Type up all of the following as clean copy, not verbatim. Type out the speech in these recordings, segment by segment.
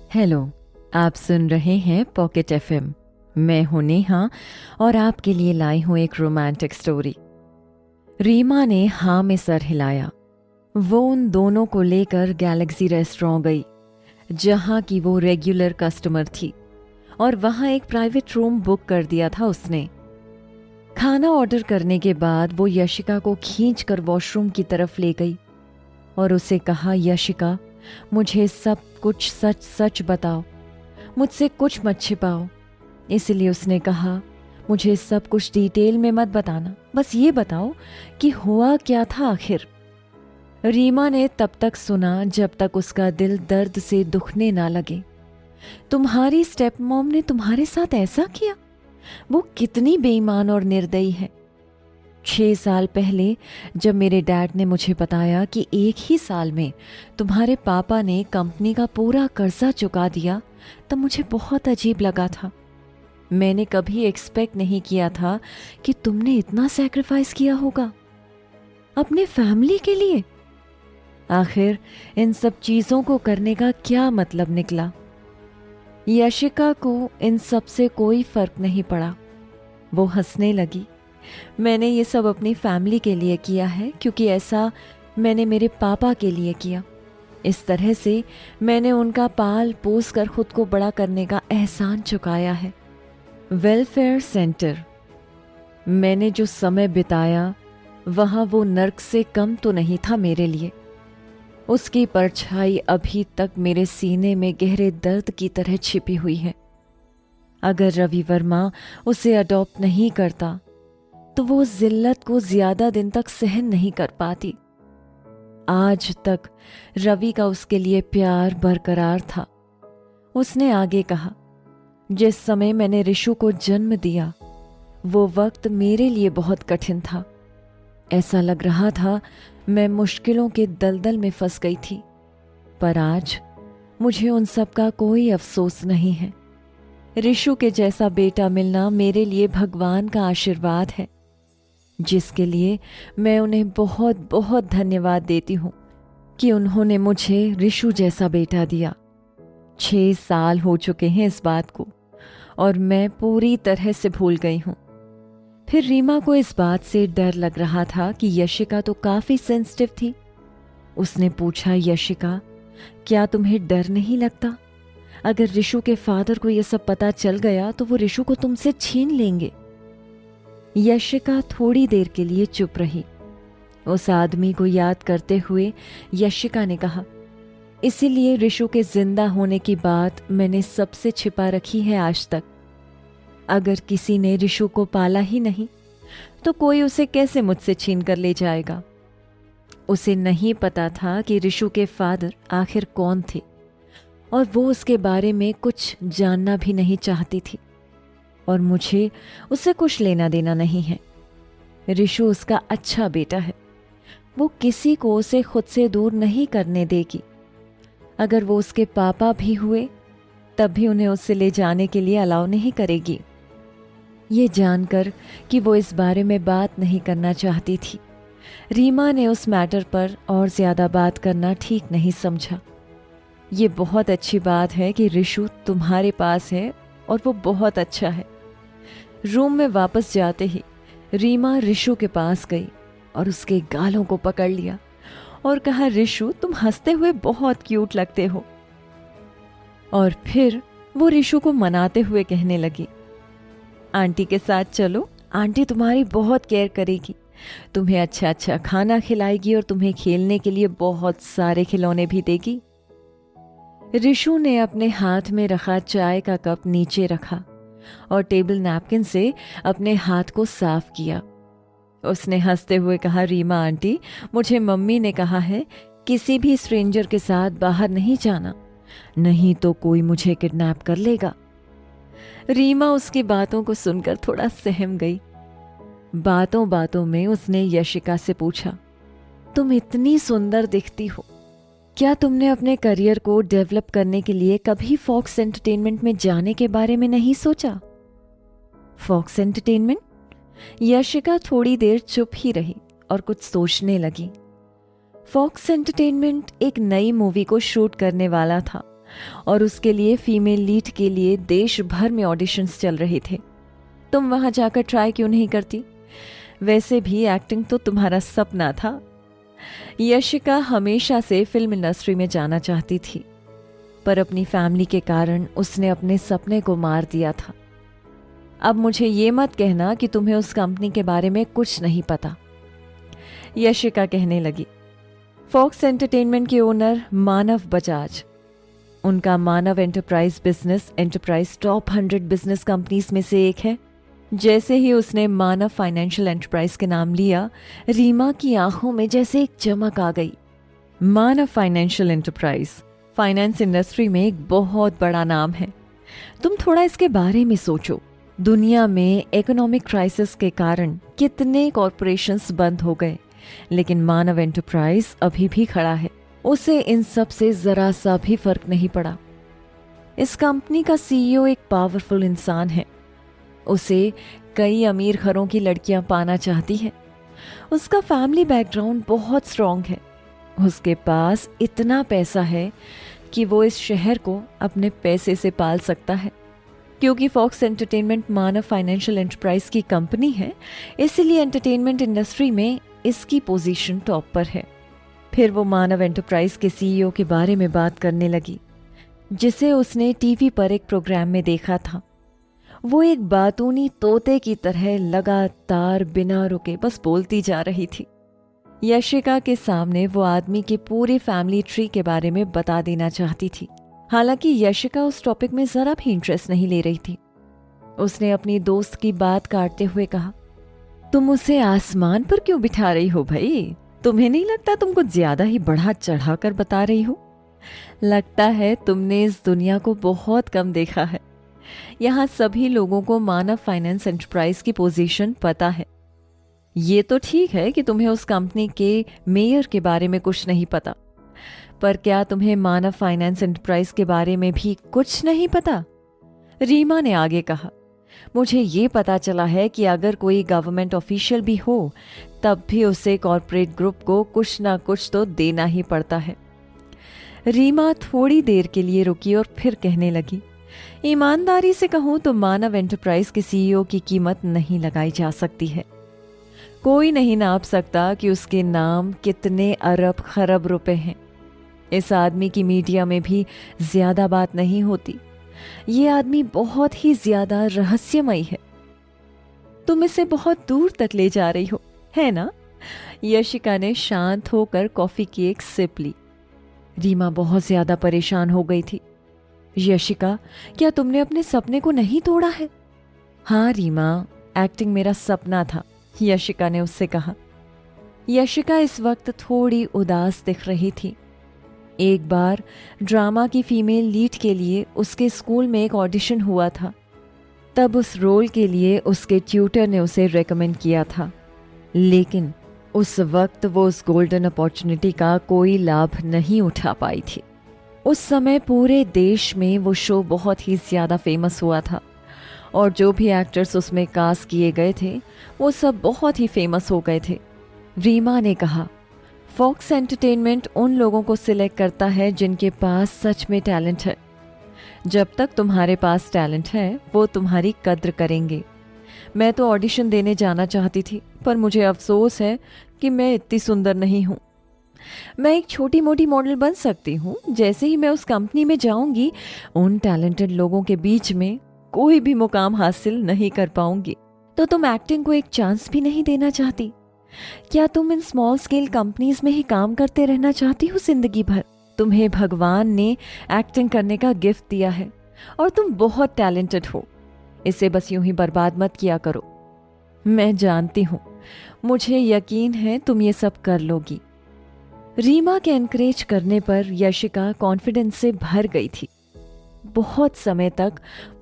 Hello, आप सुन रहे हैं पॉकेट एफएम। मैं हूं नेहा और आपके लिए लाई हूं एक रोमांटिक स्टोरी। रीमा ने हाँ में सर हिलाया। वो उन दोनों को लेकर गैलेक्सी रेस्टोरेंट गई, जहां की वो रेगुलर कस्टमर थी, और वहां एक प्राइवेट रूम बुक कर दिया था उसने। खाना ऑर्डर करने के बाद वो यशिका को खींचकर वॉशरूम की तरफ ले गई और उसे कहा, यशिका, मुझे सब कुछ सच सच बताओ, मुझसे कुछ मत छिपाओ। इसलिए उसने कहा, मुझे सब कुछ डिटेल में मत बताना, बस ये बताओ कि हुआ क्या था आखिर। रीमा ने तब तक सुना जब तक उसका दिल दर्द से दुखने ना लगे। तुम्हारी स्टेप मॉम ने तुम्हारे साथ ऐसा किया? वो कितनी बेईमान और निर्दयी है। 6 साल पहले जब मेरे डैड ने मुझे बताया कि एक ही साल में तुम्हारे पापा ने कंपनी का पूरा कर्जा चुका दिया, तब मुझे बहुत अजीब लगा था। मैंने कभी एक्सपेक्ट नहीं किया था कि तुमने इतना सैक्रिफाइस किया होगा अपने फैमिली के लिए। आखिर इन सब चीजों को करने का क्या मतलब निकला? यशिका को इन सब से कोई फर्क नहीं पड़ा। वो हंसने लगी। मैंने ये सब अपनी फैमिली के लिए किया है, क्योंकि ऐसा मैंने मेरे पापा के लिए किया। इस तरह से मैंने उनका पाल पोस कर खुद को बड़ा करने का एहसान चुकाया है। Welfare centre. मैंने जो समय बिताया वहाँ वो नर्क से कम तो नहीं था मेरे लिए। उसकी परछाई अभी तक मेरे सीने में गहरे दर्द की तरह छिपी हुई है। अगर रवि वर्मा उसे अडॉप्ट नहीं करता तो वो उस जिल्लत को ज्यादा दिन तक सहन नहीं कर पाती। आज तक रवि का उसके लिए प्यार बरकरार था। उसने आगे कहा, जिस समय मैंने ऋषु को जन्म दिया वो वक्त मेरे लिए बहुत कठिन था। ऐसा लग रहा था मैं मुश्किलों के दलदल में फंस गई थी, पर आज मुझे उन सब का कोई अफसोस नहीं है। ऋषु के जैसा बेटा मिलना मेरे लिए भगवान का आशीर्वाद है, जिसके लिए मैं उन्हें बहुत बहुत धन्यवाद देती हूँ कि उन्होंने मुझे ऋषु जैसा बेटा दिया। 6 साल हो चुके हैं इस बात को और मैं पूरी तरह से भूल गई हूँ। फिर रीमा को इस बात से डर लग रहा था कि यशिका तो काफी सेंसिटिव थी। उसने पूछा, यशिका, क्या तुम्हें डर नहीं लगता? अगर ऋषु के फादर को यह सब पता चल गया तो वो ऋषु को तुमसे छीन लेंगे। यशिका थोड़ी देर के लिए चुप रही। उस आदमी को याद करते हुए यशिका ने कहा, इसीलिए ऋषु के जिंदा होने की बात मैंने सबसे छिपा रखी है आज तक। अगर किसी ने ऋषु को पाला ही नहीं तो कोई उसे कैसे मुझसे छीन कर ले जाएगा? उसे नहीं पता था कि ऋषु के फादर आखिर कौन थे, और वो उसके बारे में कुछ जानना भी नहीं चाहती थी, और मुझे उससे कुछ लेना देना नहीं है। ऋषु उसका अच्छा बेटा है। वो किसी को उसे खुद से दूर नहीं करने देगी। अगर वो उसके पापा भी हुए तब भी उन्हें उससे ले जाने के लिए अलाउ नहीं करेगी। ये जानकर कि वो इस बारे में बात नहीं करना चाहती थी, रीमा ने उस मैटर पर और ज्यादा बात करना ठीक नहीं समझा। ये बहुत अच्छी बात है कि ऋषु तुम्हारे पास है और वो बहुत अच्छा है। रूम में वापस जाते ही रीमा ऋषु के पास गई और उसके गालों को पकड़ लिया और कहा, ऋषु, तुम हंसते हुए बहुत क्यूट लगते हो। और फिर वो ऋषु को मनाते हुए कहने लगी, आंटी के साथ चलो, आंटी तुम्हारी बहुत केयर करेगी, तुम्हें अच्छा अच्छा खाना खिलाएगी और तुम्हें खेलने के लिए बहुत सारे खिलौने भी देगी। ऋषु ने अपने हाथ में रखा चाय का कप नीचे रखा और टेबल नैपकिन से अपने हाथ को साफ किया। उसने हंसते हुए कहा, रीमा आंटी, मुझे मम्मी ने कहा है किसी भी स्ट्रेंजर के साथ बाहर नहीं जाना, नहीं तो कोई मुझे किडनैप कर लेगा। रीमा उसकी बातों को सुनकर थोड़ा सहम गई। बातों बातों में उसने यशिका से पूछा, तुम इतनी सुंदर दिखती हो, क्या तुमने अपने करियर को डेवलप करने के लिए कभी फॉक्स एंटरटेनमेंट में जाने के बारे में नहीं सोचा? Fox entertainment? यशिका थोड़ी देर चुप ही रही और कुछ सोचने लगी। फॉक्स एंटरटेनमेंट एक नई मूवी को शूट करने वाला था और उसके लिए फीमेल लीड के लिए देश भर में ऑडिशंस चल रहे थे। तुम वहां जाकर ट्राई क्यों नहीं करती? वैसे भी एक्टिंग तो तुम्हारा सपना था। यशिका हमेशा से फिल्म इंडस्ट्री में जाना चाहती थी, पर अपनी फैमिली के कारण उसने अपने सपने को मार दिया था। अब मुझे ये मत कहना कि तुम्हें उस कंपनी के बारे में कुछ नहीं पता, यशिका कहने लगी। फॉक्स एंटरटेनमेंट के ओनर मानव बजाज, उनका Manav enterprise business enterprise top 100 business companies में से एक है। जैसे ही उसने मानव फाइनेंशियल एंटरप्राइज के नाम लिया, रीमा की आंखों में जैसे एक चमक आ गई। मानव फाइनेंशियल एंटरप्राइज फाइनेंस इंडस्ट्री में एक बहुत बड़ा नाम है। तुम थोड़ा इसके बारे में सोचो। दुनिया में इकोनॉमिक क्राइसिस के कारण कितने कॉरपोरेशंस बंद हो गए, लेकिन मानव एंटरप्राइज अभी भी खड़ा है। उसे इन सब से जरा सा भी फर्क नहीं पड़ा। इस कंपनी का सीईओ एक पावरफुल इंसान है। उसे कई अमीर घरों की लड़कियां पाना चाहती है। उसका फैमिली बैकग्राउंड बहुत स्ट्रांग है। उसके पास इतना पैसा है कि वो इस शहर को अपने पैसे से पाल सकता है। क्योंकि फॉक्स एंटरटेनमेंट मानव फाइनेंशियल एंटरप्राइज की कंपनी है, इसलिए एंटरटेनमेंट इंडस्ट्री में इसकी पोजीशन टॉप पर है। फिर वो मानव एंटरप्राइज के सीईओ के बारे में बात करने लगी, जिसे उसने टीवी पर एक प्रोग्राम में देखा था। वो एक बातूनी तोते की तरह लगातार बिना रुके बस बोलती जा रही थी। यशिका के सामने वो आदमी के पूरे फैमिली ट्री के बारे में बता देना चाहती थी। हालांकि यशिका उस टॉपिक में जरा भी इंटरेस्ट नहीं ले रही थी। उसने अपनी दोस्त की बात काटते हुए कहा, तुम उसे आसमान पर क्यों बिठा रही हो भाई? तुम्हें नहीं लगता तुम कुछ ज्यादा ही बढ़ा चढ़ा कर बता रही हो? लगता है तुमने इस दुनिया को बहुत कम देखा है। यहाँ सभी लोगों को मानव फाइनेंस एंटरप्राइज की पोजीशन पता है। ये तो ठीक है कि तुम्हें उस कंपनी के मेयर के बारे में कुछ नहीं पता, पर क्या तुम्हें मानव फाइनेंस एंटरप्राइज के बारे में भी कुछ नहीं पता? रीमा ने आगे कहा, मुझे ये पता चला है कि अगर कोई गवर्नमेंट ऑफिशियल भी हो, तब भी उसे कॉर्पोरेट ग्रुप को कुछ ना कुछ तो देना ही पड़ता है। रीमा थोड़ी देर के लिए रुकी और फिर कहने लगी, ईमानदारी से कहूं तो मानव एंटरप्राइज के सीईओ की कीमत नहीं लगाई जा सकती है। कोई नहीं नाप सकता कि उसके नाम कितने अरब खरब रुपए हैं। इस आदमी की मीडिया में भी ज्यादा बात नहीं होती। ये आदमी बहुत ही ज्यादा रहस्यमयी है। तुम इसे बहुत दूर तक ले जा रही हो, है ना? यशिका ने शांत होकर कॉफी की एक सिप ली। रीमा बहुत ज्यादा परेशान हो गई थी। यशिका, क्या तुमने अपने सपने को नहीं तोड़ा है? हाँ रीमा, एक्टिंग मेरा सपना था, यशिका ने उससे कहा। यशिका इस वक्त थोड़ी उदास दिख रही थी। एक बार ड्रामा की फीमेल लीड के लिए उसके स्कूल में एक ऑडिशन हुआ था। तब उस रोल के लिए उसके ट्यूटर ने उसे रेकमेंड किया था, लेकिन उस वक्त वो उस गोल्डन अपॉर्चुनिटी का कोई लाभ नहीं उठा पाई थी। उस समय पूरे देश में वो शो बहुत ही ज्यादा फेमस हुआ था और जो भी एक्टर्स उसमें कास्ट किए गए थे वो सब बहुत ही फेमस हो गए थे। रीमा ने कहा, फॉक्स एंटरटेनमेंट उन लोगों को सिलेक्ट करता है जिनके पास सच में टैलेंट है। जब तक तुम्हारे पास टैलेंट है वो तुम्हारी कद्र करेंगे। मैं तो ऑडिशन देने जाना चाहती थी, पर मुझे अफसोस है कि मैं इतनी सुंदर नहीं हूँ। मैं एक छोटी मोटी मॉडल बन सकती हूँ। जैसे ही मैं उस कंपनी में जाऊंगी, उन टैलेंटेड लोगों के बीच में कोई भी मुकाम हासिल नहीं कर पाऊंगी। तो तुम एक्टिंग को एक चांस भी नहीं देना चाहती? क्या तुम इन स्मॉल स्केल कंपनीज में ही काम करते रहना चाहती हो जिंदगी भर? तुम्हें भगवान ने एक्टिंग करने का गिफ्ट दिया है और तुम बहुत टैलेंटेड हो। इसे बस यूं ही बर्बाद मत किया करो। मैं जानती हूँ, मुझे यकीन है तुम ये सब कर लोगी। रीमा के एनकरेज करने पर यशिका कॉन्फिडेंस से भर गई थी। बहुत समय तक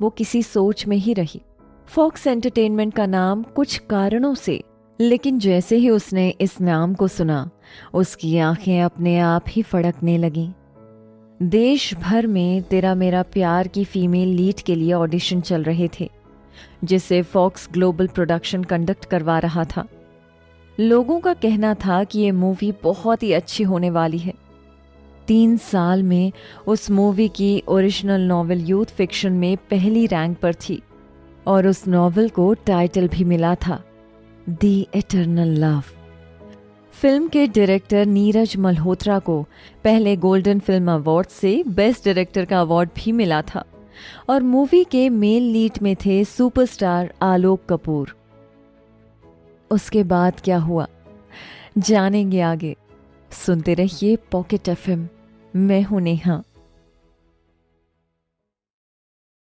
वो किसी सोच में ही रही। फॉक्स एंटरटेनमेंट का नाम कुछ कारणों से, लेकिन जैसे ही उसने इस नाम को सुना, उसकी आंखें अपने आप ही फड़कने लगीं। देश भर में तेरा मेरा प्यार की फीमेल लीड के लिए ऑडिशन चल रहे थे, जिसे फॉक्स ग्लोबल प्रोडक्शन कंडक्ट करवा रहा था। लोगों का कहना था कि ये मूवी बहुत ही अच्छी होने वाली है। 3 साल में उस मूवी की ओरिजिनल नॉवेल यूथ फिक्शन में पहली रैंक पर थी और उस नॉवेल को टाइटल भी मिला था द इटर्नल लव। फिल्म के डायरेक्टर नीरज मल्होत्रा को पहले गोल्डन फिल्म अवार्ड से बेस्ट डायरेक्टर का अवार्ड भी मिला था और मूवी के मेल लीड में थे सुपरस्टार आलोक कपूर। उसके बाद क्या हुआ जानेंगे आगे। सुनते रहिए पॉकेट एफएम। मैं हूं नेहा।